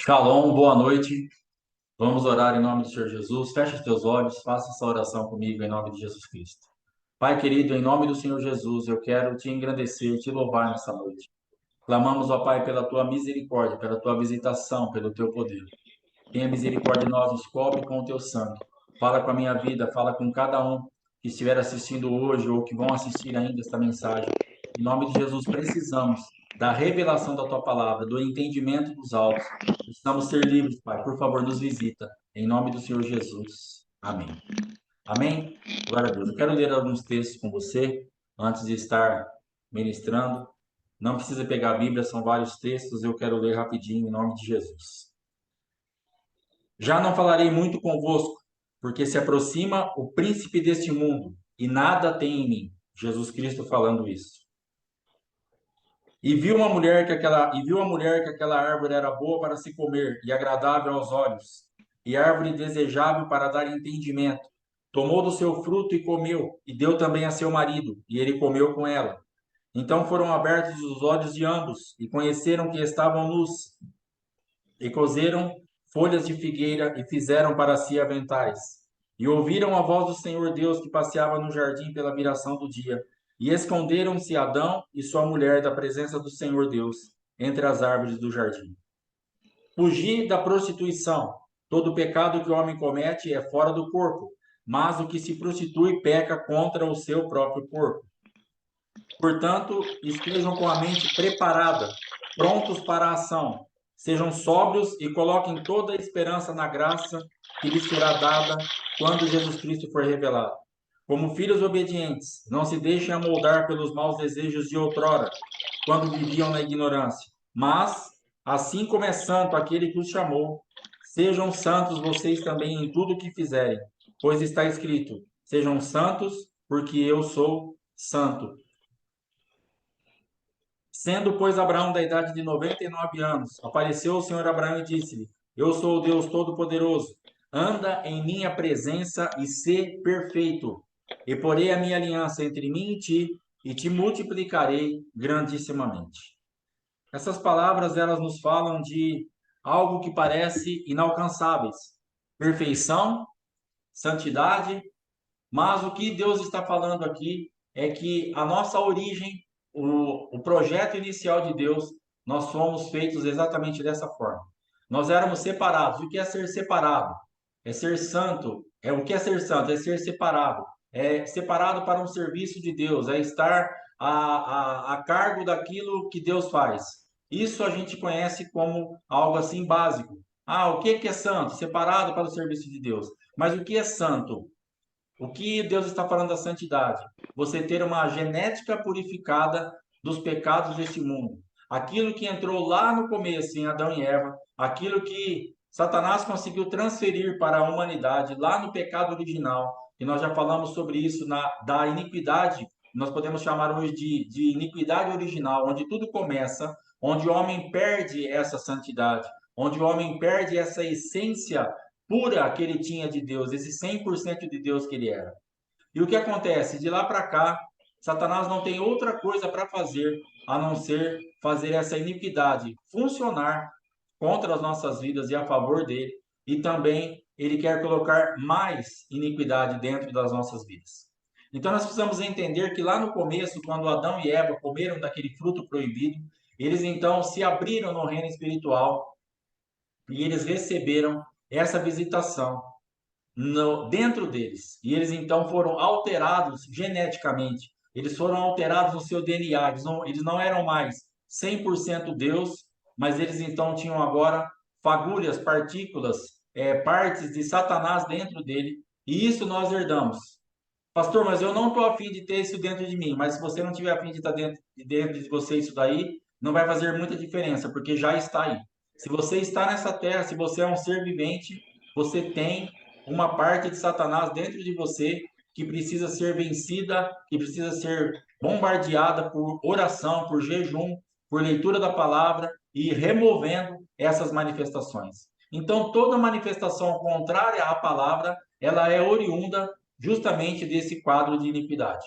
Shalom, boa noite. Vamos orar em nome do Senhor Jesus. Feche os teus olhos, faça essa oração comigo em nome de Jesus Cristo. Pai querido, em nome do Senhor Jesus, eu quero te engrandecer, te louvar nessa noite. Clamamos, ó Pai, pela tua misericórdia, pela tua visitação, pelo teu poder. Tenha misericórdia de nós, nos cobre com o teu sangue. Fala com a minha vida, fala com cada um que estiver assistindo hoje ou que vão assistir ainda esta mensagem. Em nome de Jesus, precisamos da revelação da tua palavra, do entendimento dos autos. Precisamos ser livres, Pai. Por favor, nos visita. Em nome do Senhor Jesus. Amém. Amém? Glória a Deus. Eu quero ler alguns textos com você antes de estar ministrando. Não precisa pegar a Bíblia, são vários textos. Eu quero ler rapidinho em nome de Jesus. Já não falarei muito convosco, porque se aproxima o príncipe deste mundo, e nada tem em mim. Jesus Cristo falando isso. E viu a mulher que aquela árvore era boa para se comer e agradável aos olhos, e árvore desejável para dar entendimento. Tomou do seu fruto e comeu, e deu também a seu marido, e ele comeu com ela. Então foram abertos os olhos de ambos, e conheceram que estavam nus, e coseram folhas de figueira e fizeram para si aventais. E ouviram a voz do Senhor Deus que passeava no jardim pela viração do dia. E esconderam-se Adão e sua mulher da presença do Senhor Deus entre as árvores do jardim. Fugir da prostituição. Todo pecado que o homem comete é fora do corpo, mas o que se prostitui peca contra o seu próprio corpo. Portanto, estejam com a mente preparada, prontos para a ação. Sejam sóbrios e coloquem toda a esperança na graça que lhes será dada quando Jesus Cristo for revelado. Como filhos obedientes, não se deixem amoldar pelos maus desejos de outrora, quando viviam na ignorância. Mas, assim como é santo aquele que os chamou, sejam santos vocês também em tudo o que fizerem, pois está escrito: sejam santos, porque eu sou santo. Sendo, pois, Abraão da idade de 99 anos, apareceu o Senhor Abraão e disse-lhe: Eu sou o Deus Todo-Poderoso, anda em minha presença e sê perfeito. E porei a minha aliança entre mim e te multiplicarei grandissimamente. Essas palavras, elas nos falam de algo que parece inalcançáveis. Perfeição, santidade, mas o que Deus está falando aqui é que a nossa origem, o projeto inicial de Deus, nós fomos feitos exatamente dessa forma. Nós éramos separados. O que é ser separado? É ser santo. É o que é ser santo? É ser separado. É separado para um serviço de Deus. É estar a cargo daquilo que Deus faz. Isso a gente conhece como algo assim básico. Ah, o que é santo? Separado para o serviço de Deus. Mas o que é santo? O que Deus está falando da santidade? Você ter uma genética purificada dos pecados deste mundo. Aquilo que entrou lá no começo em Adão e Eva, aquilo que Satanás conseguiu transferir para a humanidade lá no pecado original, e nós já falamos sobre isso da iniquidade, nós podemos chamar hoje de iniquidade original, onde tudo começa, onde o homem perde essa santidade, onde o homem perde essa essência pura que ele tinha de Deus, esse 100% de Deus que ele era. E o que acontece? De lá para cá, Satanás não tem outra coisa para fazer a não ser fazer essa iniquidade funcionar contra as nossas vidas e a favor dele. E também ele quer colocar mais iniquidade dentro das nossas vidas. Então nós precisamos entender que lá no começo, quando Adão e Eva comeram daquele fruto proibido, eles então se abriram no reino espiritual e eles receberam essa visitação dentro deles. E eles então foram alterados geneticamente. Eles foram alterados no seu DNA. Eles não eram mais 100% Deus, mas eles então tinham agora fagulhas, partículas, partes de Satanás dentro dele. E isso nós herdamos. Pastor, mas eu não estou afim de ter isso dentro de mim. Mas se você não tiver afim de estar dentro de você isso daí, não vai fazer muita diferença, porque já está aí. Se você está nessa terra, se você é um ser vivente, você tem uma parte de Satanás dentro de você que precisa ser vencida, que precisa ser bombardeada por oração, por jejum, por leitura da palavra e removendo essas manifestações. Então, toda manifestação contrária à palavra, ela é oriunda justamente desse quadro de iniquidade.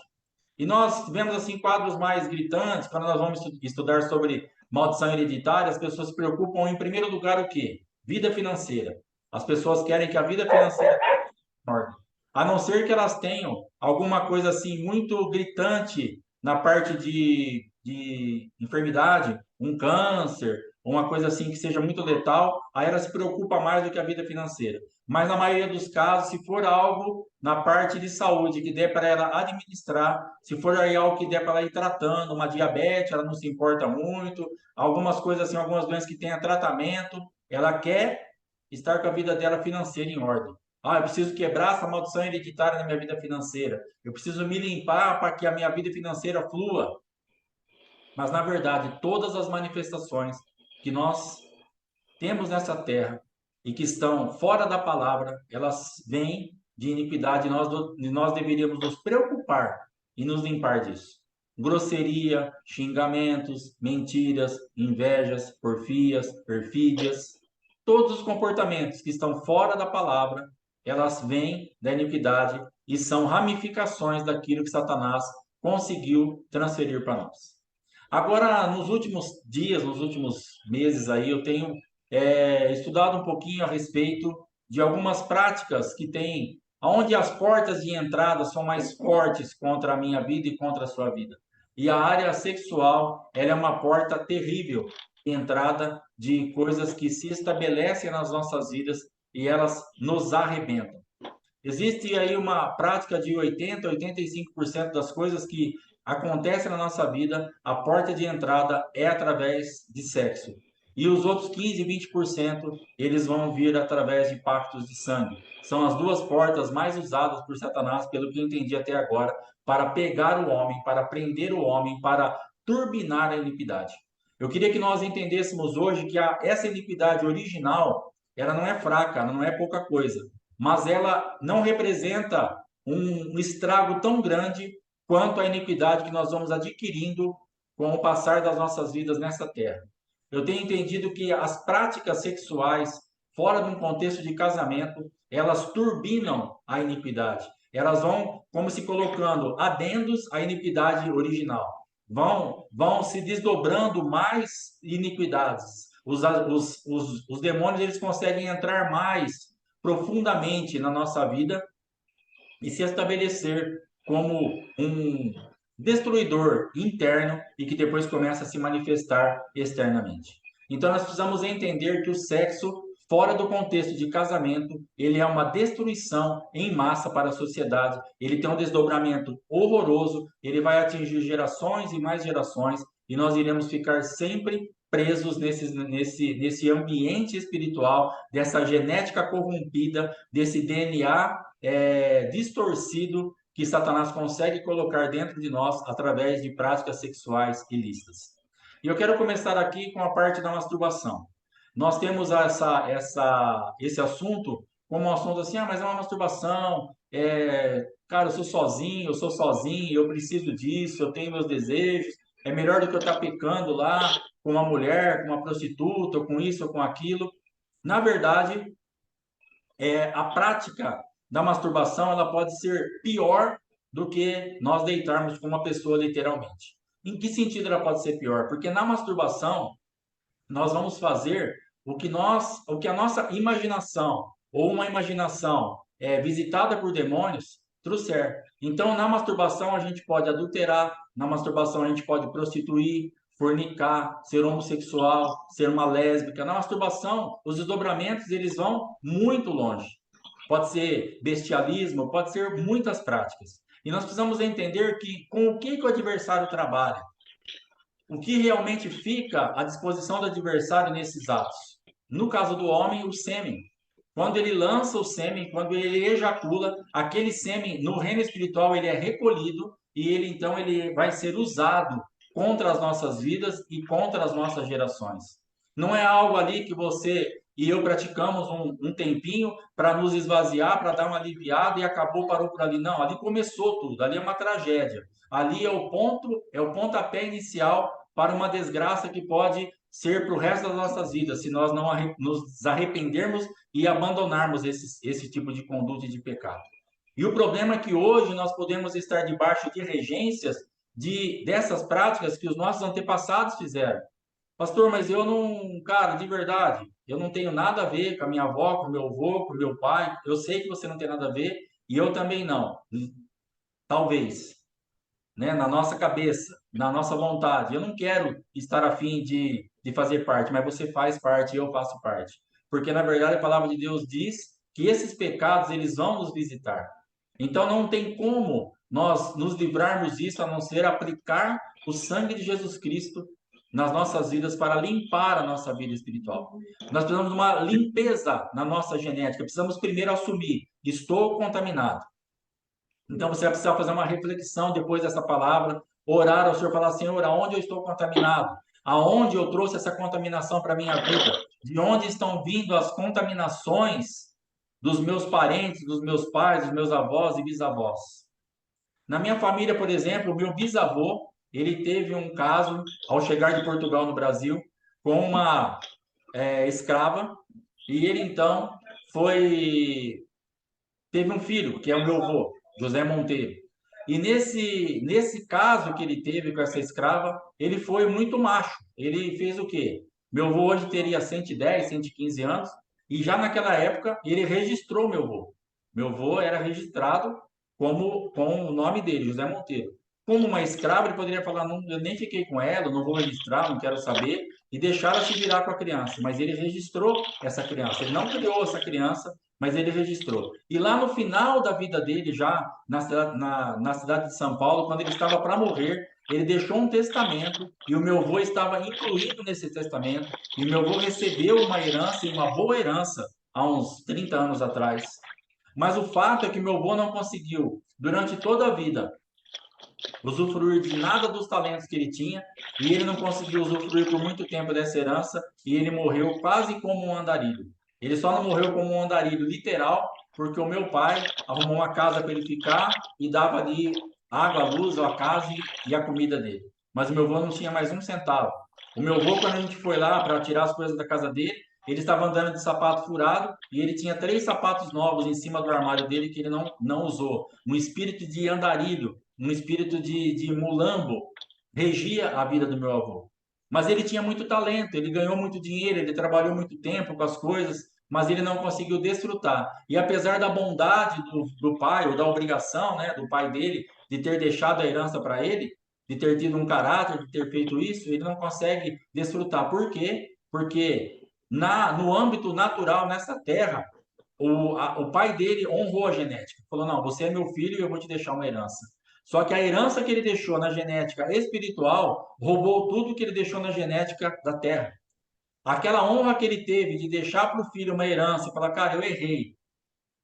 E nós vemos assim quadros mais gritantes quando nós vamos estudar sobre maldição hereditária, as pessoas se preocupam em primeiro lugar o quê? Vida financeira. As pessoas querem que a vida financeira ordem. A não ser que elas tenham alguma coisa assim muito gritante na parte de enfermidade, um câncer, uma coisa assim que seja muito letal, aí ela se preocupa mais do que a vida financeira. Mas na maioria dos casos, se for algo na parte de saúde que der para ela administrar, se for aí algo que der para ela ir tratando, uma diabetes, ela não se importa muito, algumas coisas assim, algumas doenças que tenha tratamento, ela quer estar com a vida dela financeira em ordem. Ah, eu preciso quebrar essa maldição hereditária na minha vida financeira. Eu preciso me limpar para que a minha vida financeira flua. Mas, na verdade, todas as manifestações que nós temos nessa terra e que estão fora da palavra, elas vêm de iniquidade e nós deveríamos nos preocupar e nos limpar disso. Grosseria, xingamentos, mentiras, invejas, porfias, perfídias, todos os comportamentos que estão fora da palavra, elas vêm da iniquidade e são ramificações daquilo que Satanás conseguiu transferir para nós. Agora, nos últimos dias, nos últimos meses aí, eu tenho estudado um pouquinho a respeito de algumas práticas que tem, onde as portas de entrada são mais fortes contra a minha vida e contra a sua vida. E a área sexual, ela é uma porta terrível de entrada de coisas que se estabelecem nas nossas vidas e elas nos arrebentam. Existe aí uma prática de 80, 85% das coisas que acontecem na nossa vida, a porta de entrada é através de sexo. E os outros 15, 20%, eles vão vir através de pactos de sangue. São as duas portas mais usadas por Satanás, pelo que eu entendi até agora, para pegar o homem, para prender o homem, para turbinar a iniquidade. Eu queria que nós entendêssemos hoje que essa iniquidade original, ela não é fraca, ela não é pouca coisa, mas ela não representa um estrago tão grande quanto a iniquidade que nós vamos adquirindo com o passar das nossas vidas nessa terra. Eu tenho entendido que as práticas sexuais, fora de um contexto de casamento, elas turbinam a iniquidade. Elas vão, como se colocando adendos à iniquidade original. Vão se desdobrando mais iniquidades. Os demônios eles conseguem entrar mais profundamente na nossa vida e se estabelecer como um destruidor interno e que depois começa a se manifestar externamente. Então nós precisamos entender que o sexo fora do contexto de casamento, ele é uma destruição em massa para a sociedade, ele tem um desdobramento horroroso, ele vai atingir gerações e mais gerações e nós iremos ficar sempre presos nesse ambiente espiritual, dessa genética corrompida, desse DNA distorcido que Satanás consegue colocar dentro de nós através de práticas sexuais ilícitas. E eu quero começar aqui com a parte da masturbação. Nós temos esse assunto como um assunto assim, mas é uma masturbação, cara, eu sou sozinho, eu preciso disso, eu tenho meus desejos, é melhor do que eu estar pecando lá com uma mulher, com uma prostituta, ou com isso ou com aquilo. Na verdade, a prática da masturbação ela pode ser pior do que nós deitarmos com uma pessoa literalmente. Em que sentido ela pode ser pior? Porque na masturbação nós vamos fazer o que a nossa imaginação ou uma imaginação visitada por demônios trouxer. Então, na masturbação a gente pode adulterar, na masturbação a gente pode prostituir, fornicar, ser homossexual, ser uma lésbica. Na masturbação, os desdobramentos eles vão muito longe. Pode ser bestialismo, pode ser muitas práticas. E nós precisamos entender que com o que o adversário trabalha, o que realmente fica à disposição do adversário nesses atos. No caso do homem, o sêmen. Quando ele lança o sêmen, quando ele ejacula, aquele sêmen no reino espiritual ele é recolhido e ele então ele vai ser usado contra as nossas vidas e contra as nossas gerações. Não é algo ali que você e eu praticamos um tempinho para nos esvaziar, para dar uma aliviada e acabou, parou por ali. Não, ali começou tudo, ali é uma tragédia. Ali é o pontapé inicial para uma desgraça que pode ser para o resto das nossas vidas, se nós não nos arrependermos e abandonarmos esse tipo de conduta e de pecado. E o problema é que hoje nós podemos estar debaixo de regências dessas práticas que os nossos antepassados fizeram. Pastor, mas eu não, cara, de verdade, eu não tenho nada a ver com a minha avó, com o meu avô, com o meu pai. Eu sei que você não tem nada a ver e eu também não. Talvez, né, na nossa cabeça, na nossa vontade. Eu não quero estar afim de fazer parte, mas você faz parte e eu faço parte. Porque, na verdade, a palavra de Deus diz que esses pecados, eles vão nos visitar. Então, não tem como nós nos livrarmos disso, a não ser aplicar o sangue de Jesus Cristo nas nossas vidas para limpar a nossa vida espiritual. Nós precisamos de uma limpeza na nossa genética. Precisamos primeiro assumir: estou contaminado. Então você vai precisar fazer uma reflexão depois dessa palavra, orar ao Senhor, falar: Senhor, aonde eu estou contaminado? Aonde eu trouxe essa contaminação para a minha vida? De onde estão vindo as contaminações dos meus parentes, dos meus pais, dos meus avós e bisavós? Na minha família, por exemplo, o meu bisavô, ele teve um caso ao chegar de Portugal no Brasil com uma escrava, e ele então foi teve um filho, que é o meu avô, José Monteiro. E nesse caso que ele teve com essa escrava, ele foi muito macho. Ele fez o quê? Meu avô hoje teria 110, 115 anos, e já naquela época ele registrou meu avô. Meu avô era registrado com o nome dele, José Monteiro. Como uma escrava, ele poderia falar: não, eu nem fiquei com ela, não vou registrar, não quero saber, e deixar ela se virar com a criança. Mas ele registrou essa criança. Ele não criou essa criança, mas ele registrou. E lá no final da vida dele, já na cidade de São Paulo, quando ele estava para morrer, ele deixou um testamento e o meu avô estava incluído nesse testamento. E o meu avô recebeu uma herança, e uma boa herança, há uns 30 anos atrás. Mas o fato é que meu avô não conseguiu, durante toda a vida, usufruir de nada dos talentos que ele tinha, e ele não conseguiu usufruir por muito tempo dessa herança, e ele morreu quase como um andarilho. Ele só não morreu como um andarilho literal, porque o meu pai arrumou uma casa para ele ficar e dava ali água, luz, a casa e a comida dele. Mas o meu avô não tinha mais um centavo. O meu avô, quando a gente foi lá para tirar as coisas da casa dele, ele estava andando de sapato furado e ele tinha 3 sapatos novos em cima do armário dele que ele não usou. Um espírito de andarilho, um espírito de mulambo regia a vida do meu avô. Mas ele tinha muito talento, ele ganhou muito dinheiro, ele trabalhou muito tempo com as coisas, mas ele não conseguiu desfrutar. E apesar da bondade do pai, ou da obrigação, né, do pai dele, de ter deixado a herança para ele, de ter tido um caráter, de ter feito isso, ele não consegue desfrutar. Por quê? Porque no âmbito natural, nessa terra, o pai dele honrou a genética. Falou: não, você é meu filho e eu vou te deixar uma herança. Só que a herança que ele deixou na genética espiritual roubou tudo que ele deixou na genética da terra. Aquela honra que ele teve de deixar para o filho uma herança e falar: cara, eu errei,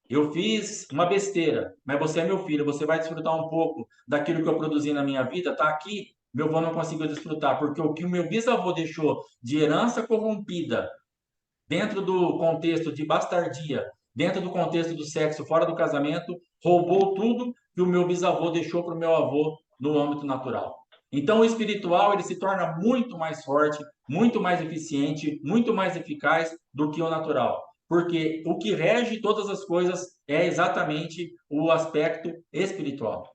eu fiz uma besteira, mas você é meu filho, você vai desfrutar um pouco daquilo que eu produzi na minha vida, tá aqui. Meu avô não conseguiu desfrutar, porque o que o meu bisavô deixou de herança corrompida, dentro do contexto de bastardia, dentro do contexto do sexo fora do casamento, roubou tudo que o meu bisavô deixou para o meu avô no âmbito natural. Então, o espiritual ele se torna muito mais forte, muito mais eficiente, muito mais eficaz do que o natural. Porque o que rege todas as coisas é exatamente o aspecto espiritual.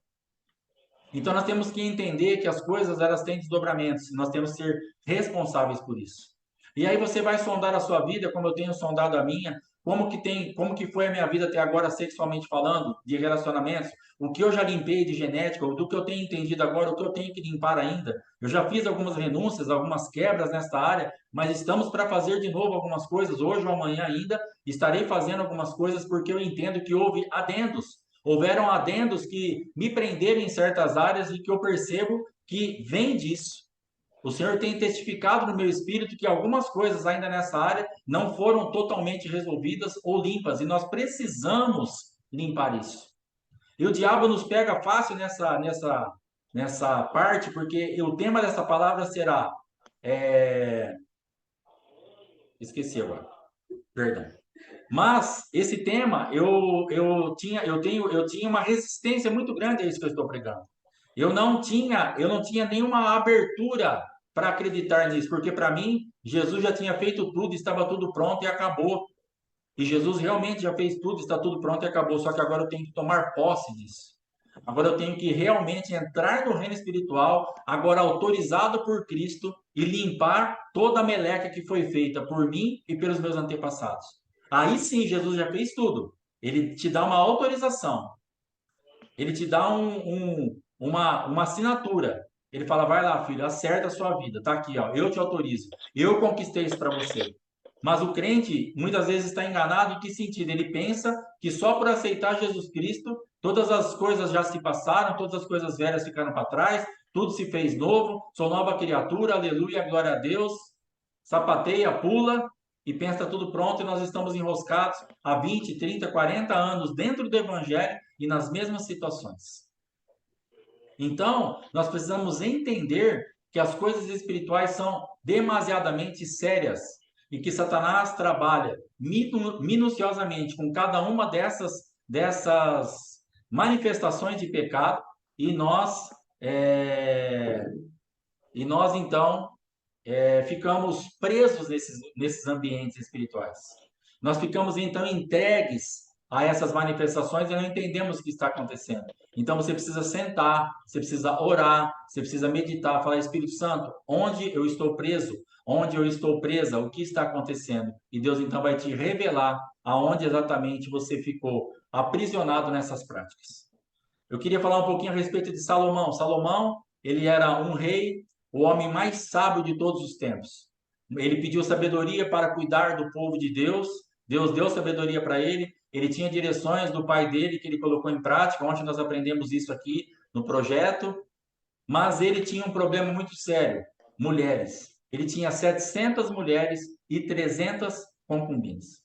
Então, nós temos que entender que as coisas elas têm desdobramentos, nós temos que ser responsáveis por isso. E aí você vai sondar a sua vida, como eu tenho sondado a minha, como que foi a minha vida até agora sexualmente falando, de relacionamentos, o que eu já limpei de genética, do que eu tenho entendido agora, o que eu tenho que limpar ainda. Eu já fiz algumas renúncias, algumas quebras nesta área, mas estamos para fazer de novo algumas coisas, hoje ou amanhã ainda, estarei fazendo algumas coisas porque eu entendo que houve adendos. Houveram adendos que me prenderam em certas áreas e que eu percebo que vem disso. O Senhor tem testificado no meu espírito que algumas coisas ainda nessa área não foram totalmente resolvidas ou limpas, e nós precisamos limpar isso. E o diabo nos pega fácil nessa parte, porque o tema dessa palavra será. Esqueci agora, perdão. Mas esse tema eu tinha uma resistência muito grande a isso que eu estou pregando. Eu não tinha nenhuma abertura para acreditar nisso, porque para mim Jesus já tinha feito tudo, estava tudo pronto e acabou. E Jesus realmente já fez tudo, está tudo pronto e acabou. Só que agora eu tenho que tomar posse disso. Agora eu tenho que realmente entrar no reino espiritual, agora autorizado por Cristo, e limpar toda a meleca que foi feita por mim e pelos meus antepassados. Aí sim, Jesus já fez tudo. Ele te dá uma autorização. Ele te dá uma assinatura. Ele fala, vai lá, filho, acerta a sua vida. Tá aqui, ó, eu te autorizo. Eu conquistei isso para você. Mas o crente, muitas vezes, está enganado em que sentido? Ele pensa que só por aceitar Jesus Cristo, todas as coisas já se passaram, todas as coisas velhas ficaram para trás, tudo se fez novo, sou nova criatura, aleluia, glória a Deus. Sapateia, pula e pensa tudo pronto e nós estamos enroscados há 20, 30, 40 anos dentro do evangelho e nas mesmas situações. Então, nós precisamos entender que as coisas espirituais são demasiadamente sérias e que Satanás trabalha minuciosamente com cada uma dessas manifestações de pecado e nós então ficamos presos nesses ambientes espirituais. Nós ficamos então entregues a essas manifestações e não entendemos o que está acontecendo. Então você precisa sentar, você precisa orar, você precisa meditar, falar, Espírito Santo, onde eu estou preso? Onde eu estou presa? O que está acontecendo? E Deus então vai te revelar aonde exatamente você ficou aprisionado nessas práticas. Eu queria falar um pouquinho a respeito de Salomão. Salomão, ele era um rei, o homem mais sábio de todos os tempos. Ele pediu sabedoria para cuidar do povo de Deus. Deus deu sabedoria para ele. Ele tinha direções do pai dele que ele colocou em prática. Ontem nós aprendemos isso aqui no projeto. Mas ele tinha um problema muito sério: mulheres. Ele tinha 700 mulheres e 300 concubinas.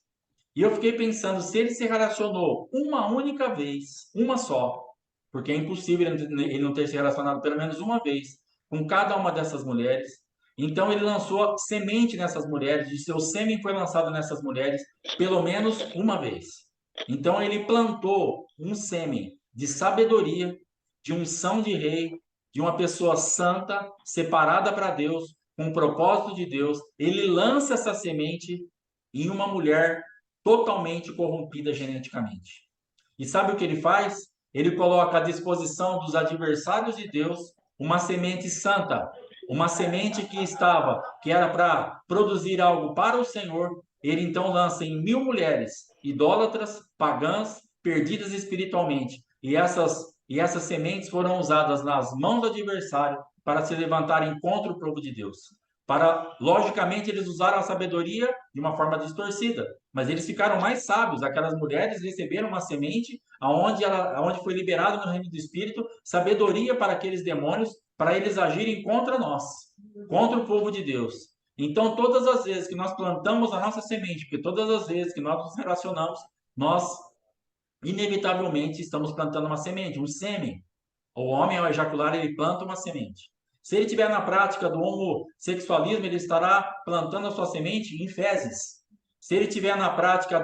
E eu fiquei pensando, se ele se relacionou uma única vez, uma só, porque é impossível ele não ter se relacionado pelo menos uma vez com cada uma dessas mulheres. Então ele lançou semente nessas mulheres, e seu sêmen foi lançado nessas mulheres pelo menos uma vez. Então ele plantou um sêmen de sabedoria, de unção de rei, de uma pessoa santa, separada para Deus, com o propósito de Deus. Ele lança essa semente em uma mulher totalmente corrompida geneticamente. E sabe o que ele faz? Ele coloca à disposição dos adversários de Deus uma semente santa, uma semente que era para produzir algo para o Senhor. Ele então lança em 1000 mulheres idólatras, pagãs, perdidas espiritualmente. E essas sementes foram usadas nas mãos do adversário para se levantarem contra o povo de Deus. Logicamente, eles usaram a sabedoria de uma forma distorcida, mas eles ficaram mais sábios. Aquelas mulheres receberam uma semente aonde foi liberado no reino do Espírito sabedoria para aqueles demônios, para eles agirem contra nós, contra o povo de Deus. Então, todas as vezes que nós plantamos a nossa semente, porque todas as vezes que nós nos relacionamos, nós inevitavelmente estamos plantando uma semente, um sêmen. O homem, ao ejacular, ele planta uma semente. Se ele estiver na prática do homossexualismo, ele estará plantando a sua semente em fezes. Se ele estiver na prática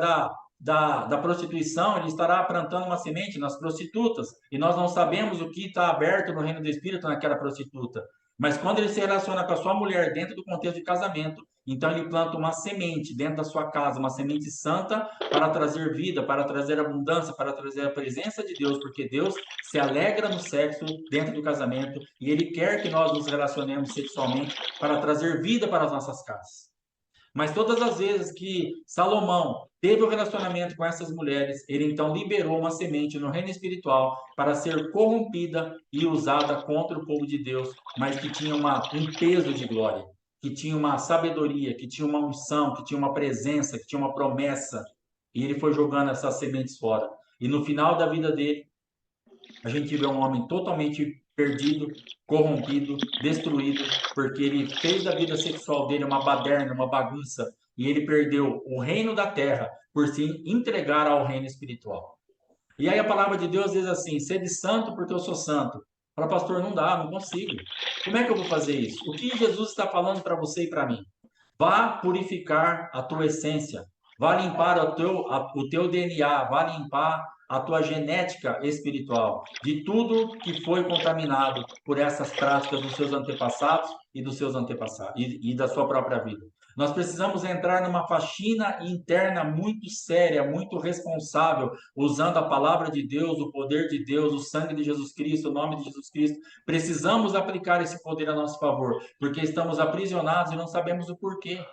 da prostituição, ele estará plantando uma semente nas prostitutas. E nós não sabemos o que está aberto no reino do Espírito naquela prostituta. Mas quando ele se relaciona com a sua mulher dentro do contexto de casamento, então ele planta uma semente dentro da sua casa, uma semente santa para trazer vida, para trazer abundância, para trazer a presença de Deus, porque Deus se alegra no sexo dentro do casamento e Ele quer que nós nos relacionemos sexualmente para trazer vida para as nossas casas. Mas todas as vezes que Salomão teve o um relacionamento com essas mulheres, ele então liberou uma semente no reino espiritual para ser corrompida e usada contra o povo de Deus, mas que tinha um peso de glória, que tinha uma sabedoria, que tinha uma unção, que tinha uma presença, que tinha uma promessa. E ele foi jogando essas sementes fora. E no final da vida dele, a gente vê um homem totalmente perdido, corrompido, destruído, porque ele fez da vida sexual dele uma baderna, uma bagunça, e ele perdeu o reino da terra por se entregar ao reino espiritual. E aí a palavra de Deus diz assim: sede santo porque eu sou santo. Para pastor, não dá, não consigo. Como é que eu vou fazer isso? O que Jesus está falando para você e para mim? Vá purificar a tua essência, vá limpar o teu DNA, vá limpar a tua genética espiritual, de tudo que foi contaminado por essas práticas dos seus antepassados e dos seus antepassados e da sua própria vida. Nós precisamos entrar numa faxina interna muito séria, muito responsável, usando a palavra de Deus, o poder de Deus, o sangue de Jesus Cristo, o nome de Jesus Cristo. Precisamos aplicar esse poder a nosso favor, porque estamos aprisionados e não sabemos o porquê.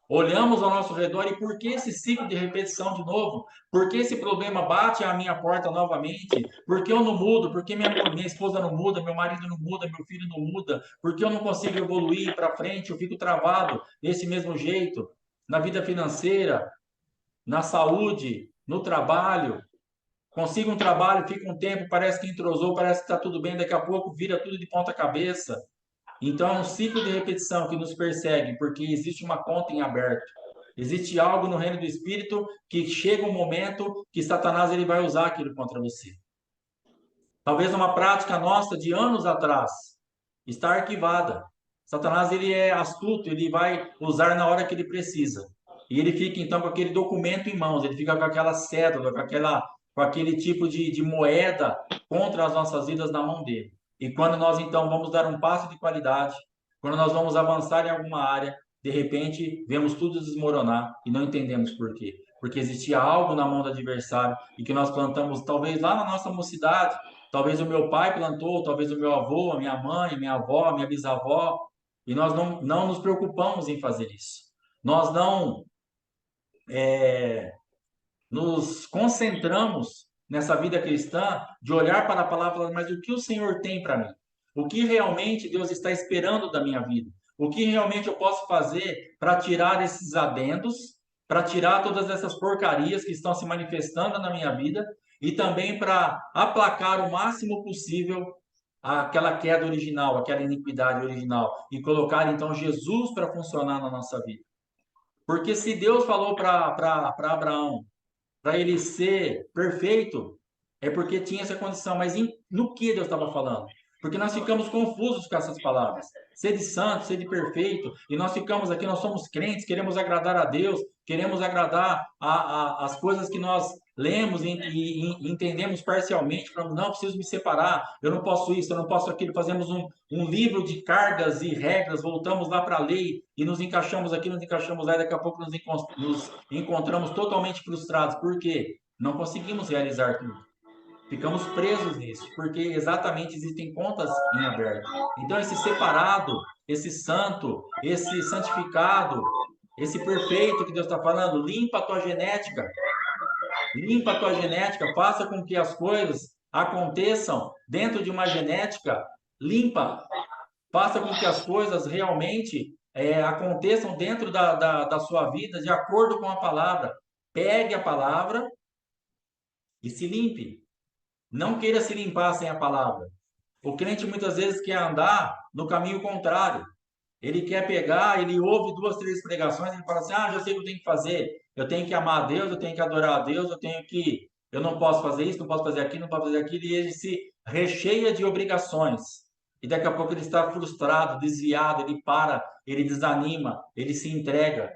Olhamos ao nosso redor e por que esse ciclo de repetição de novo? Por que esse problema bate à minha porta novamente? Por que eu não mudo? Por que minha esposa não muda? Meu marido não muda? Meu filho não muda? Por que eu não consigo evoluir para frente? Eu fico travado desse mesmo jeito? Na vida financeira, na saúde, no trabalho. Consigo um trabalho, fica um tempo, parece que entrosou, parece que está tudo bem, daqui a pouco vira tudo de ponta cabeça. Então é um ciclo de repetição que nos persegue, porque existe uma conta em aberto. Existe algo no reino do espírito que chega um momento que Satanás ele vai usar aquilo contra você. Talvez uma prática nossa de anos atrás está arquivada. Satanás ele é astuto, ele vai usar na hora que ele precisa. E ele fica então com aquele documento em mãos, ele fica com aquela cédula, com aquele tipo de moeda contra as nossas vidas na mão dele. E quando nós então vamos dar um passo de qualidade, quando nós vamos avançar em alguma área, de repente vemos tudo desmoronar e não entendemos por quê. Porque existia algo na mão do adversário e que nós plantamos talvez lá na nossa mocidade, talvez o meu pai plantou, talvez o meu avô, a minha mãe, a minha avó, a minha bisavó, e nós não nos preocupamos em fazer isso. Nós não nos concentramos nessa vida cristã de olhar para a palavra e falar, mas o que o Senhor tem para mim? O que realmente Deus está esperando da minha vida? O que realmente eu posso fazer para tirar esses adendos, para tirar todas essas porcarias que estão se manifestando na minha vida e também para aplacar o máximo possível aquela queda original, aquela iniquidade original e colocar então Jesus para funcionar na nossa vida. Porque se Deus falou para Abraão, para ele ser perfeito, é porque tinha essa condição. Mas no que Deus estava falando? Porque nós ficamos confusos com essas palavras. Ser de santo, ser de perfeito, e nós ficamos aqui, nós somos crentes, queremos agradar a Deus, queremos agradar as coisas que nós lemos e entendemos parcialmente, falamos, não, preciso me separar, eu não posso isso, eu não posso aquilo, fazemos um livro de cargas e regras, voltamos lá para a lei e nos encaixamos aqui, nos encaixamos lá, e daqui a pouco nos encontramos totalmente frustrados. Por quê? Não conseguimos realizar tudo. Ficamos presos nisso, porque exatamente existem contas em aberto. Então, esse separado, esse santo, esse santificado, esse perfeito que Deus está falando, limpa a tua genética, limpa a tua genética, faça com que as coisas aconteçam dentro de uma genética limpa, faça com que as coisas realmente aconteçam dentro da sua vida, de acordo com a palavra. Pegue a palavra e se limpe. Não queira se limpar sem a palavra. O crente muitas vezes quer andar no caminho contrário. Ele quer pegar, ele ouve duas, três pregações, ele fala assim: ah, já sei o que eu tenho que fazer. Eu tenho que amar a Deus, eu tenho que adorar a Deus, eu não posso fazer isso, não posso fazer aquilo, não posso fazer aquilo, e ele se recheia de obrigações. E daqui a pouco ele está frustrado, desviado, ele para, ele desanima, ele se entrega.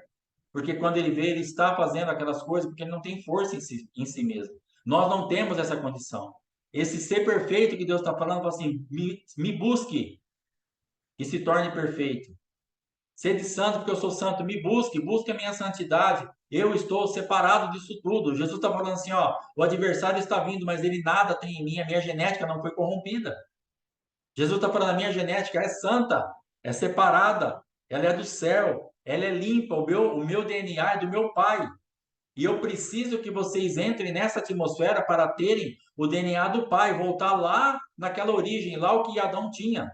Porque quando ele vê, ele está fazendo aquelas coisas porque ele não tem força em si mesmo. Nós não temos essa condição. Esse ser perfeito que Deus está falando, fala assim, me busque e se torne perfeito. Sede santo, porque eu sou santo, me busque, busque a minha santidade. Eu estou separado disso tudo. Jesus está falando assim, ó, o adversário está vindo, mas ele nada tem em mim, a minha genética não foi corrompida. Jesus está falando, a minha genética é santa, é separada, ela é do céu, ela é limpa, o meu DNA é do meu Pai. E eu preciso que vocês entrem nessa atmosfera para terem o DNA do Pai, voltar lá naquela origem, lá o que Adão tinha.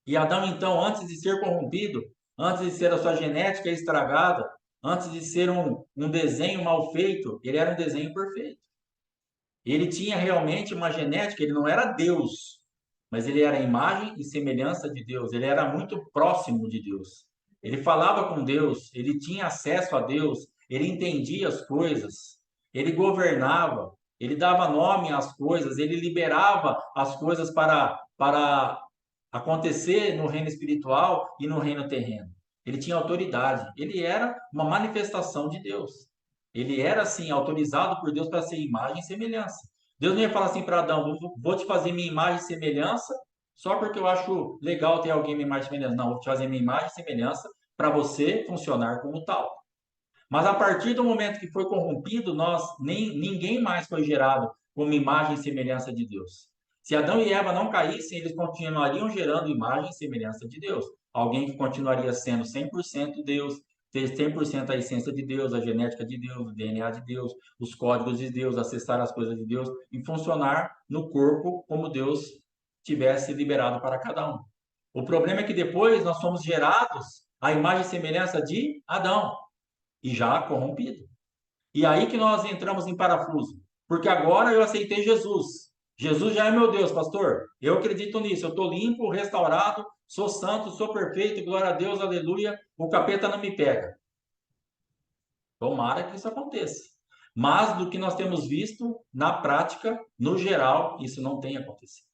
E Adão, então, antes de ser corrompido, antes de ser a sua genética estragada, antes de ser um desenho mal feito, ele era um desenho perfeito. Ele tinha realmente uma genética, ele não era Deus, mas ele era a imagem e semelhança de Deus, ele era muito próximo de Deus. Ele falava com Deus, ele tinha acesso a Deus, ele entendia as coisas, ele governava, ele dava nome às coisas, ele liberava as coisas para acontecer no reino espiritual e no reino terreno. Ele tinha autoridade, ele era uma manifestação de Deus. Ele era, assim, autorizado por Deus para ser imagem e semelhança. Deus não ia falar assim para Adão, vou te fazer minha imagem e semelhança, só porque eu acho legal ter alguém minha imagem e semelhança. Não, vou te fazer minha imagem e semelhança para você funcionar como tal. Mas a partir do momento que foi corrompido, ninguém mais foi gerado como imagem e semelhança de Deus. Se Adão e Eva não caíssem, eles continuariam gerando imagem e semelhança de Deus. Alguém que continuaria sendo 100% Deus, ter 100% a essência de Deus, a genética de Deus, o DNA de Deus, os códigos de Deus, acessar as coisas de Deus e funcionar no corpo como Deus tivesse liberado para cada um. O problema é que depois nós somos gerados à imagem e semelhança de Adão e já corrompido. E aí que nós entramos em parafuso, porque agora eu aceitei Jesus. Jesus já é meu Deus, pastor. Eu acredito nisso. Eu estou limpo, restaurado, sou santo, sou perfeito, glória a Deus, aleluia. O capeta não me pega. Tomara que isso aconteça. Mas do que nós temos visto na prática, no geral, isso não tem acontecido.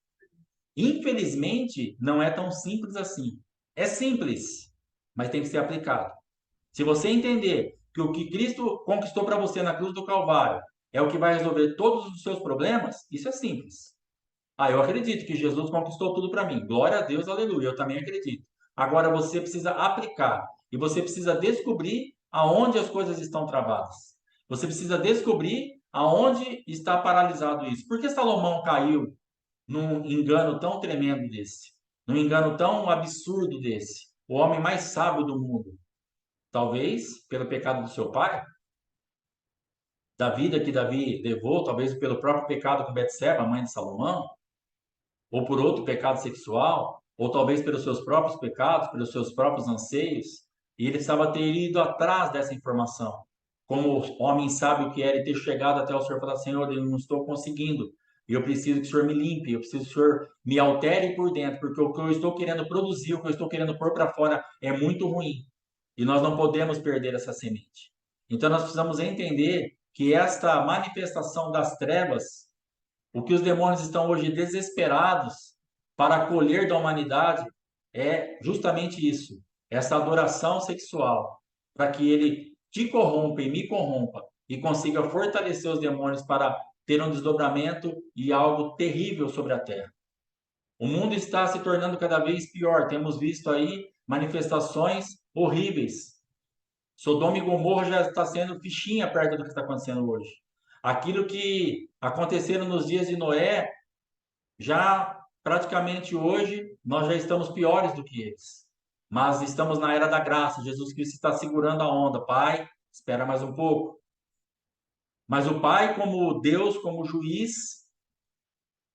Infelizmente, não é tão simples assim. É simples, mas tem que ser aplicado. Se você entender que o que Cristo conquistou para você na cruz do Calvário é o que vai resolver todos os seus problemas, isso é simples. Ah, eu acredito que Jesus conquistou tudo para mim. Glória a Deus, aleluia. Eu também acredito. Agora você precisa aplicar e você precisa descobrir aonde as coisas estão travadas. Você precisa descobrir aonde está paralisado isso. Por que Salomão caiu num engano tão tremendo desse? Num engano tão absurdo desse? O homem mais sábio do mundo. Talvez pelo pecado do seu pai, da vida que Davi levou, talvez pelo próprio pecado com Betseba, mãe de Salomão, ou por outro pecado sexual, ou talvez pelos seus próprios pecados, pelos seus próprios anseios, e ele precisava ter ido atrás dessa informação. Como homem sábio que era e ter chegado até o Senhor e falar: Senhor, eu não estou conseguindo, e eu preciso que o Senhor me limpe, eu preciso que o Senhor me altere por dentro, porque o que eu estou querendo produzir, o que eu estou querendo pôr para fora é muito ruim. E nós não podemos perder essa semente. Então nós precisamos entender que esta manifestação das trevas, o que os demônios estão hoje desesperados para colher da humanidade, é justamente isso, essa adoração sexual, para que ele te corrompa e me corrompa e consiga fortalecer os demônios para ter um desdobramento e algo terrível sobre a terra. O mundo está se tornando cada vez pior. Temos visto aí manifestações horríveis. Sodoma e Gomorra já está sendo fichinha perto do que está acontecendo hoje. Aquilo que aconteceram nos dias de Noé, já praticamente hoje nós já estamos piores do que eles. Mas estamos na era da graça. Jesus Cristo está segurando a onda. Pai, espera mais um pouco. Mas o Pai, como Deus, como juiz,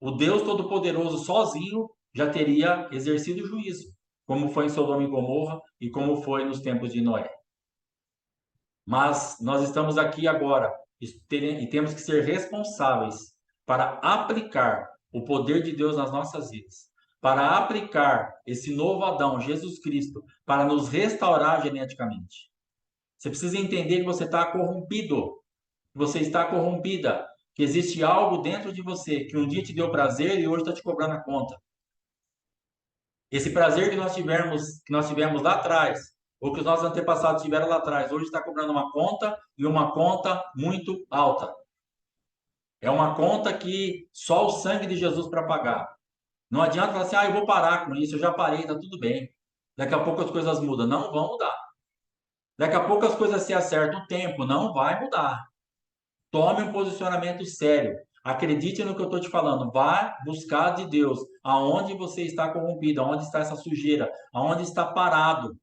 o Deus Todo-Poderoso sozinho já teria exercido juízo, como foi em Sodoma e Gomorra e como foi nos tempos de Noé. Mas nós estamos aqui agora e temos que ser responsáveis para aplicar o poder de Deus nas nossas vidas, para aplicar esse novo Adão, Jesus Cristo, para nos restaurar geneticamente. Você precisa entender que você está corrompido, que você está corrompida, que existe algo dentro de você que um dia te deu prazer e hoje está te cobrando a conta. Esse prazer que nós tivemos lá atrás, ou que os nossos antepassados tiveram lá atrás, hoje está cobrando uma conta e uma conta muito alta. É uma conta que só o sangue de Jesus para pagar. Não adianta falar assim: eu vou parar com isso, eu já parei, está tudo bem. Daqui a pouco as coisas mudam. Não vão mudar. Daqui a pouco as coisas se acertam. O tempo não vai mudar. Tome um posicionamento sério. Acredite no que eu estou te falando. Vá buscar de Deus aonde você está corrompido, aonde está essa sujeira, aonde está parado,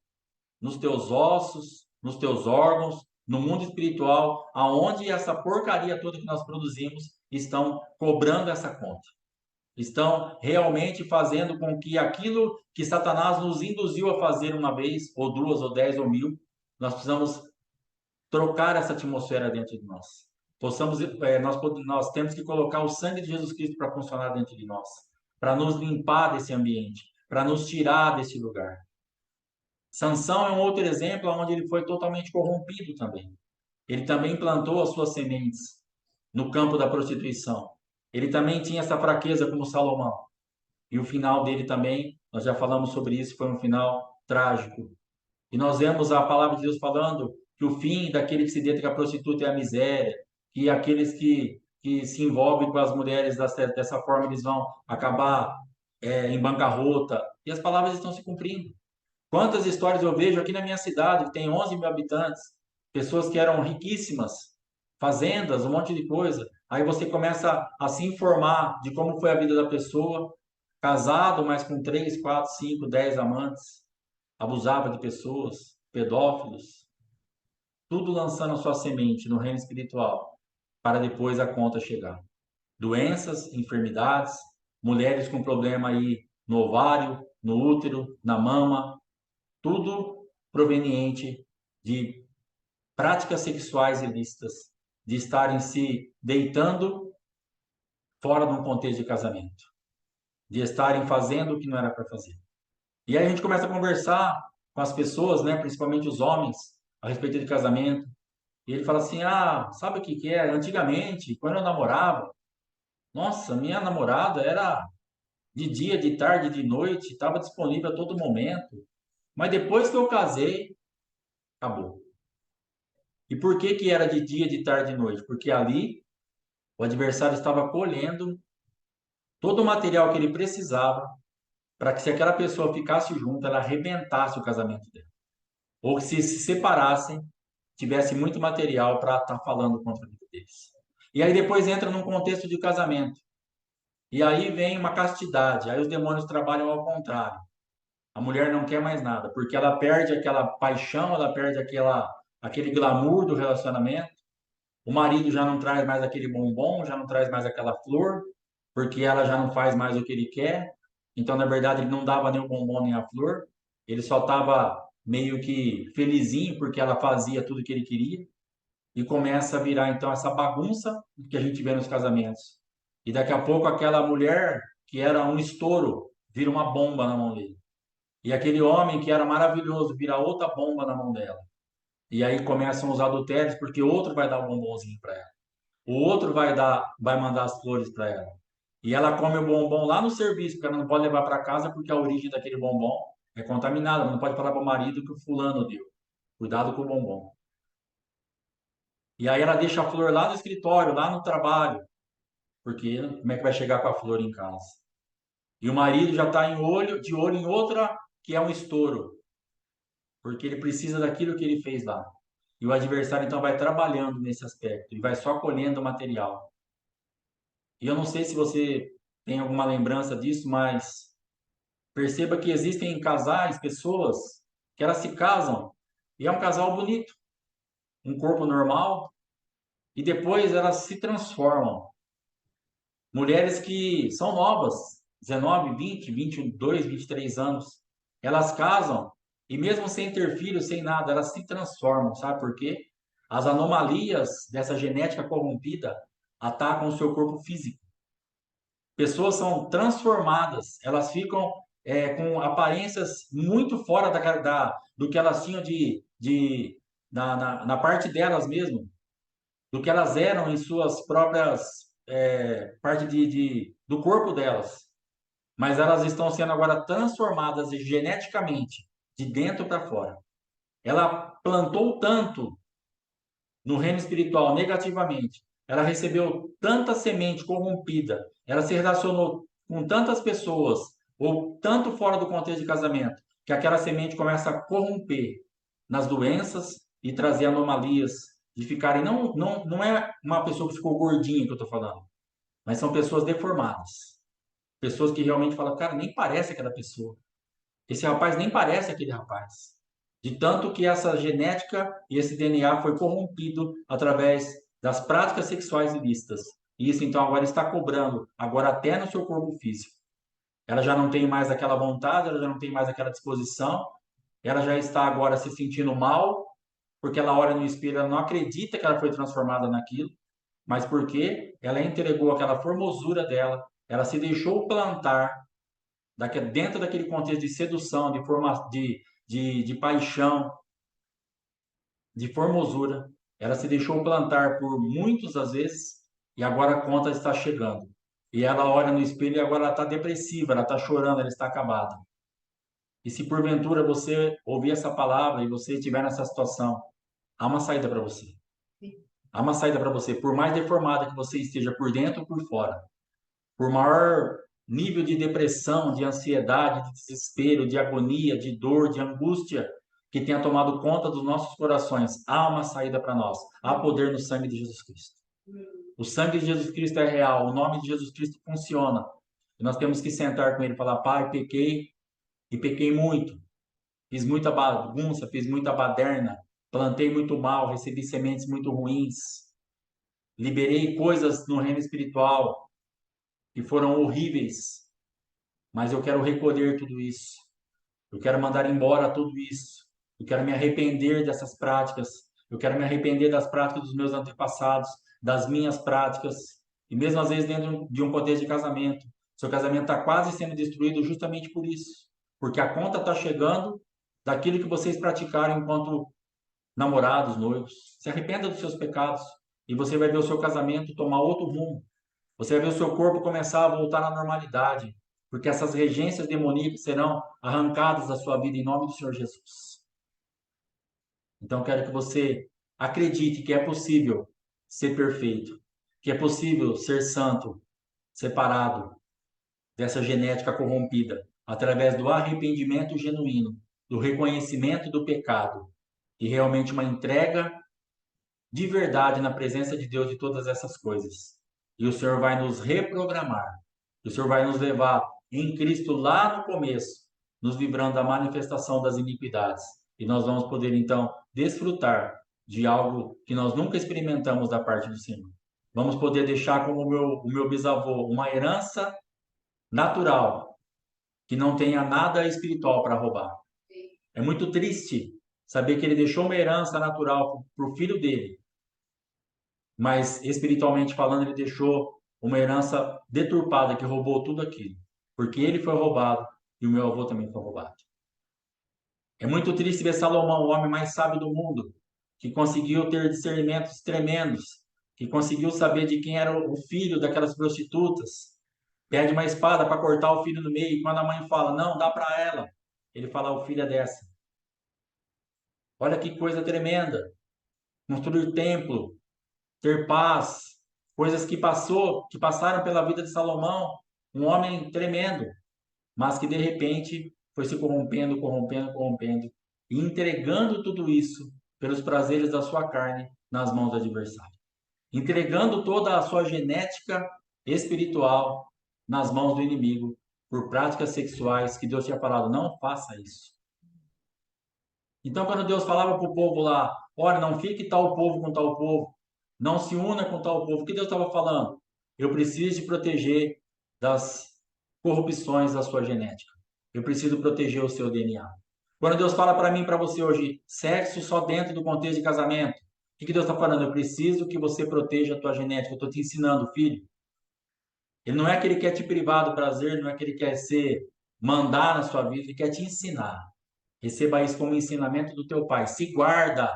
nos teus ossos, nos teus órgãos, no mundo espiritual, aonde essa porcaria toda que nós produzimos estão cobrando essa conta. Estão realmente fazendo com que aquilo que Satanás nos induziu a fazer uma vez, ou duas, ou 10, ou 1000, nós precisamos trocar essa atmosfera dentro de nós. Nós temos que colocar o sangue de Jesus Cristo para funcionar dentro de nós, para nos limpar desse ambiente, para nos tirar desse lugar. Sansão é um outro exemplo onde ele foi totalmente corrompido também. Ele também plantou as suas sementes no campo da prostituição. Ele também tinha essa fraqueza como Salomão. E o final dele também, nós já falamos sobre isso, foi um final trágico. E nós vemos a palavra de Deus falando que o fim daquele que se deita com a prostituta é a miséria, que aqueles que se envolvem com as mulheres dessa forma, eles vão acabar em bancarrota. E as palavras estão se cumprindo. Quantas histórias eu vejo aqui na minha cidade, que tem 11 mil habitantes, pessoas que eram riquíssimas, fazendas, um monte de coisa. Aí você começa a se informar de como foi a vida da pessoa, casado, mas com 3, 4, 5, 10 amantes, abusava de pessoas, pedófilos, tudo lançando a sua semente no reino espiritual, para depois a conta chegar. Doenças, enfermidades, mulheres com problema aí no ovário, no útero, na mama, tudo proveniente de práticas sexuais ilícitas, de estarem se deitando fora de um contexto de casamento, de estarem fazendo o que não era para fazer. E aí a gente começa a conversar com as pessoas, né, principalmente os homens, a respeito de casamento. E ele fala assim: ah, sabe o que que é? Antigamente, quando eu namorava, nossa, minha namorada era de dia, de tarde, de noite, estava disponível a todo momento. Mas depois que eu casei, acabou. E por que que era de dia, de tarde e de noite? Porque ali o adversário estava colhendo todo o material que ele precisava para que, se aquela pessoa ficasse junto, ela arrebentasse o casamento dela. Ou que, se separassem, tivesse muito material para estar falando contra a vida deles. E aí depois entra num contexto de casamento. E aí vem uma castidade. Aí os demônios trabalham ao contrário. A mulher não quer mais nada, porque ela perde aquela paixão, ela perde aquele glamour do relacionamento. O marido já não traz mais aquele bombom, já não traz mais aquela flor, porque ela já não faz mais o que ele quer. Então, na verdade, ele não dava nem o bombom nem a flor. Ele só estava meio que felizinho porque ela fazia tudo o que ele queria. E começa a virar, então, essa bagunça que a gente vê nos casamentos. E daqui a pouco, aquela mulher que era um estouro vira uma bomba na mão dele. E aquele homem que era maravilhoso vira outra bomba na mão dela. E aí começam os adultérios, porque outro vai dar um bombonzinho para ela. O outro vai mandar as flores para ela. E ela come o bombom lá no serviço, porque ela não pode levar para casa, porque a origem daquele bombom é contaminada. Ela não pode falar para o marido que o fulano deu. Cuidado com o bombom. E aí ela deixa a flor lá no escritório, lá no trabalho, porque como é que vai chegar com a flor em casa? E o marido já está de olho em outra que é um estouro, porque ele precisa daquilo que ele fez lá. E o adversário então vai trabalhando nesse aspecto, ele vai só colhendo o material. E eu não sei se você tem alguma lembrança disso, mas perceba que existem casais, pessoas, que elas se casam e é um casal bonito, um corpo normal, e depois elas se transformam. Mulheres que são novas, 19, 20, 22, 23 anos, elas casam e mesmo sem ter filhos, sem nada, elas se transformam, sabe por quê? As anomalias dessa genética corrompida atacam o seu corpo físico. Pessoas são transformadas, elas ficam com aparências muito fora do que elas tinham na parte delas mesmo, do que elas eram em suas próprias parte do corpo delas. Mas elas estão sendo agora transformadas geneticamente, de dentro para fora. Ela plantou tanto no reino espiritual negativamente, ela recebeu tanta semente corrompida, ela se relacionou com tantas pessoas, ou tanto fora do contexto de casamento, que aquela semente começa a corromper nas doenças e trazer anomalias, de ficarem. Não é uma pessoa que ficou gordinha que eu estou falando, mas são pessoas deformadas. Pessoas que realmente falam, cara, nem parece aquela pessoa. Esse rapaz nem parece aquele rapaz. De tanto que essa genética e esse DNA foi corrompido através das práticas sexuais ilícitas. E isso então agora está cobrando, agora até no seu corpo físico. Ela já não tem mais aquela vontade, ela já não tem mais aquela disposição, ela já está agora se sentindo mal, porque ela olha no espelho, ela não acredita que ela foi transformada naquilo, mas porque ela entregou aquela formosura dela, ela se deixou plantar dentro daquele contexto de sedução, de paixão, de formosura. Ela se deixou plantar por muitas às vezes e agora a conta está chegando. E ela olha no espelho e agora ela está depressiva, ela está chorando, ela está acabada. E se porventura você ouvir essa palavra e você estiver nessa situação, há uma saída para você. Há uma saída para você, por mais deformada que você esteja por dentro ou por fora. Por maior nível de depressão, de ansiedade, de desespero, de agonia, de dor, de angústia que tenha tomado conta dos nossos corações, há uma saída para nós. Há poder no sangue de Jesus Cristo. O sangue de Jesus Cristo é real, o nome de Jesus Cristo funciona. E nós temos que sentar com ele e falar: Pai, pequei e pequei muito. Fiz muita bagunça, fiz muita baderna, plantei muito mal, recebi sementes muito ruins, liberei coisas no reino espiritual que foram horríveis, mas eu quero recolher tudo isso. Eu quero mandar embora tudo isso. Eu quero me arrepender dessas práticas. Eu quero me arrepender das práticas dos meus antepassados, das minhas práticas. E mesmo às vezes dentro de um contexto de casamento. Seu casamento está quase sendo destruído justamente por isso. Porque a conta está chegando daquilo que vocês praticaram enquanto namorados, noivos. Se arrependa dos seus pecados e você vai ver o seu casamento tomar outro rumo. Você vai ver o seu corpo começar a voltar à normalidade, porque essas regências demoníacas serão arrancadas da sua vida em nome do Senhor Jesus. Então, quero que você acredite que é possível ser perfeito, que é possível ser santo, separado dessa genética corrompida, através do arrependimento genuíno, do reconhecimento do pecado e realmente uma entrega de verdade na presença de Deus de todas essas coisas. E o Senhor vai nos reprogramar. O Senhor vai nos levar em Cristo lá no começo, nos livrando da manifestação das iniquidades. E nós vamos poder então desfrutar de algo que nós nunca experimentamos da parte do Senhor. Vamos poder deixar como o meu bisavô uma herança natural, que não tenha nada espiritual para roubar. É muito triste saber que ele deixou uma herança natural para o filho dele, mas espiritualmente falando, ele deixou uma herança deturpada que roubou tudo aquilo, porque ele foi roubado e o meu avô também foi roubado. É muito triste ver Salomão, o homem mais sábio do mundo, que conseguiu ter discernimentos tremendos, que conseguiu saber de quem era o filho daquelas prostitutas. Pede uma espada para cortar o filho no meio, e quando a mãe fala, não, dá para ela, ele fala, o filho é dessa. Olha que coisa tremenda. Construir templo, ter paz, coisas que passaram pela vida de Salomão, um homem tremendo, mas que de repente foi se corrompendo, corrompendo, corrompendo, e entregando tudo isso pelos prazeres da sua carne nas mãos do adversário, entregando toda a sua genética espiritual nas mãos do inimigo por práticas sexuais que Deus tinha falado, não faça isso. Então, quando Deus falava para o povo lá, olha, não fique tal povo com tal povo, não se una com tal povo, o que Deus estava falando? Eu preciso te proteger das corrupções da sua genética. Eu preciso proteger o seu DNA. Quando Deus fala para mim e para você hoje, sexo só dentro do contexto de casamento, o que Deus está falando? Eu preciso que você proteja a tua genética. Eu estou te ensinando, filho. Ele não é que ele quer te privar do prazer, não é que ele quer mandar na sua vida, ele quer te ensinar. Receba isso como ensinamento do teu pai. Se guarda,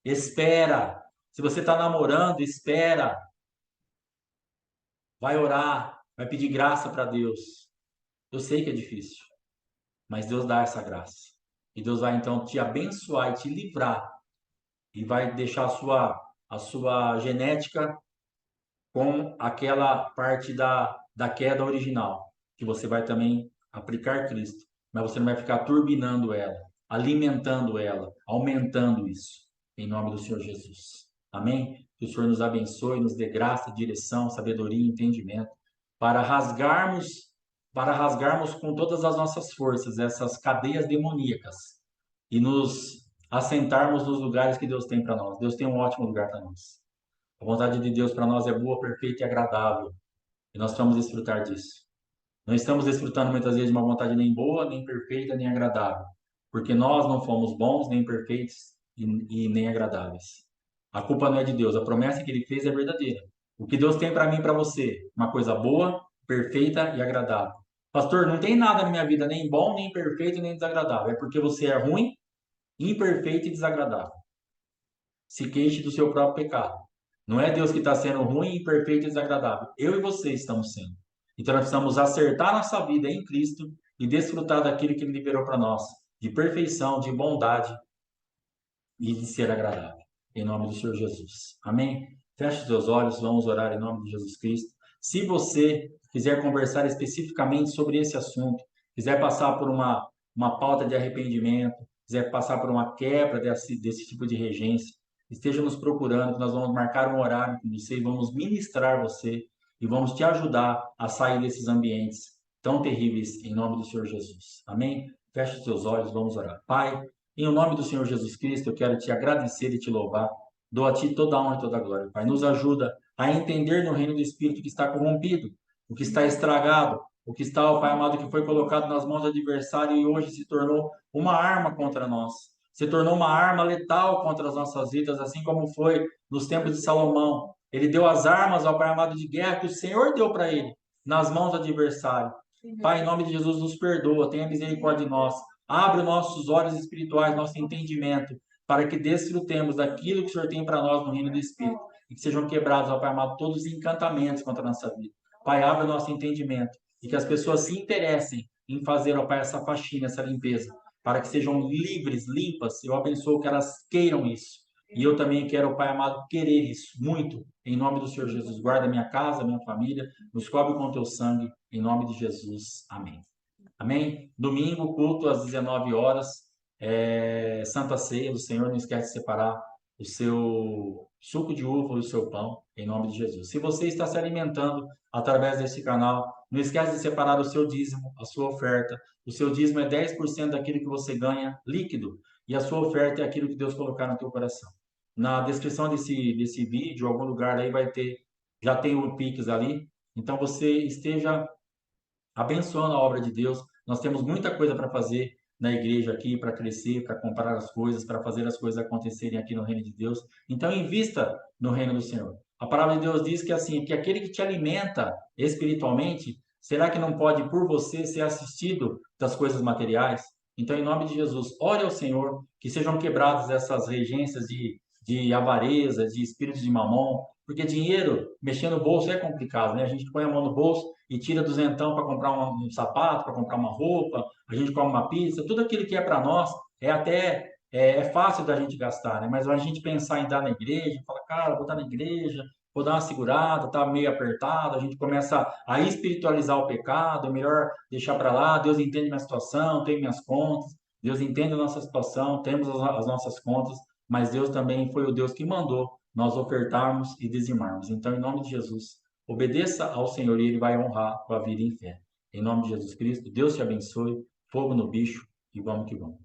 espera. Se você está namorando, espera. Vai orar, vai pedir graça para Deus. Eu sei que é difícil, mas Deus dá essa graça. E Deus vai então te abençoar e te livrar. E vai deixar a sua genética com aquela parte da queda original, que você vai também aplicar Cristo. Mas você não vai ficar turbinando ela, alimentando ela, aumentando isso. Em nome do Senhor Jesus. Amém? Que o Senhor nos abençoe, nos dê graça, direção, sabedoria e entendimento para rasgarmos com todas as nossas forças essas cadeias demoníacas e nos assentarmos nos lugares que Deus tem para nós. Deus tem um ótimo lugar para nós. A vontade de Deus para nós é boa, perfeita e agradável. E nós vamos desfrutar disso. Não estamos desfrutando muitas vezes de uma vontade nem boa, nem perfeita, nem agradável. Porque nós não fomos bons, nem perfeitos e nem agradáveis. A culpa não é de Deus. A promessa que Ele fez é verdadeira. O que Deus tem para mim e para você? Uma coisa boa, perfeita e agradável. Pastor, não tem nada na minha vida nem bom, nem perfeito, nem desagradável. É porque você é ruim, imperfeito e desagradável. Se queixe do seu próprio pecado. Não é Deus que está sendo ruim, imperfeito e desagradável. Eu e você estamos sendo. Então nós precisamos acertar nossa vida em Cristo e desfrutar daquilo que Ele liberou para nós, de perfeição, de bondade e de ser agradável. Em nome do Senhor Jesus. Amém? Feche os seus olhos, vamos orar em nome de Jesus Cristo. Se você quiser conversar especificamente sobre esse assunto, quiser passar por uma pauta de arrependimento, quiser passar por uma quebra desse tipo de regência, esteja nos procurando, que nós vamos marcar um horário com você e vamos ministrar você e vamos te ajudar a sair desses ambientes tão terríveis em nome do Senhor Jesus. Amém? Feche os seus olhos, vamos orar. Pai, em nome do Senhor Jesus Cristo, eu quero te agradecer e te louvar. Dou a ti toda a honra e toda a glória. Pai, nos ajuda a entender no reino do Espírito que está corrompido, o que está estragado, o que está, ó Pai amado, que foi colocado nas mãos do adversário e hoje se tornou uma arma contra nós. Se tornou uma arma letal contra as nossas vidas, assim como foi nos tempos de Salomão. Ele deu as armas ao Pai amado de guerra que o Senhor deu para ele, nas mãos do adversário. Pai, em nome de Jesus, nos perdoa, tenha misericórdia de nós. Abre os nossos olhos espirituais, nosso entendimento, para que desfrutemos daquilo que o Senhor tem para nós no reino do Espírito. E que sejam quebrados, ó Pai amado, todos os encantamentos contra a nossa vida. Pai, abre o nosso entendimento e que as pessoas se interessem em fazer, ó Pai, essa faxina, essa limpeza, para que sejam livres, limpas. Eu abençoo que elas queiram isso. E eu também quero, Pai amado, querer isso muito. Em nome do Senhor Jesus, guarda minha casa, minha família, nos cobre com teu sangue, em nome de Jesus. Amém. Amém? Domingo, culto às 19 horas, Santa Ceia do Senhor, não esquece de separar o seu suco de uva e o seu pão, em nome de Jesus. Se você está se alimentando através desse canal, não esquece de separar o seu dízimo, a sua oferta. O seu dízimo é 10% daquilo que você ganha líquido, e a sua oferta é aquilo que Deus colocar no teu coração. Na descrição desse vídeo, algum lugar aí vai ter, já tem o Pix ali, então você esteja abençoando a obra de Deus. Nós temos muita coisa para fazer na igreja aqui, para crescer, para comprar as coisas, para fazer as coisas acontecerem aqui no reino de Deus. Então, invista no reino do Senhor. A palavra de Deus diz que assim, que aquele que te alimenta espiritualmente, será que não pode por você ser assistido das coisas materiais? Então, em nome de Jesus, ore ao Senhor que sejam quebradas essas regências de avareza, de espíritos de mamon, porque dinheiro, mexer no bolso é complicado, né? A gente põe a mão no bolso e tira duzentão para comprar um sapato, para comprar uma roupa, a gente come uma pizza, tudo aquilo que é para nós é fácil da gente gastar, né? Mas a gente pensar em dar na igreja, fala, cara, vou dar na igreja, vou dar uma segurada, tá meio apertado, a gente começa a espiritualizar o pecado, é melhor deixar para lá, Deus entende minha situação, tem minhas contas, Deus entende a nossa situação, temos as nossas contas, mas Deus também foi o Deus que mandou nós ofertarmos e dizimarmos. Então, em nome de Jesus, obedeça ao Senhor e Ele vai honrar com a vida em fé. Em nome de Jesus Cristo, Deus te abençoe, fogo no bicho e vamos que vamos.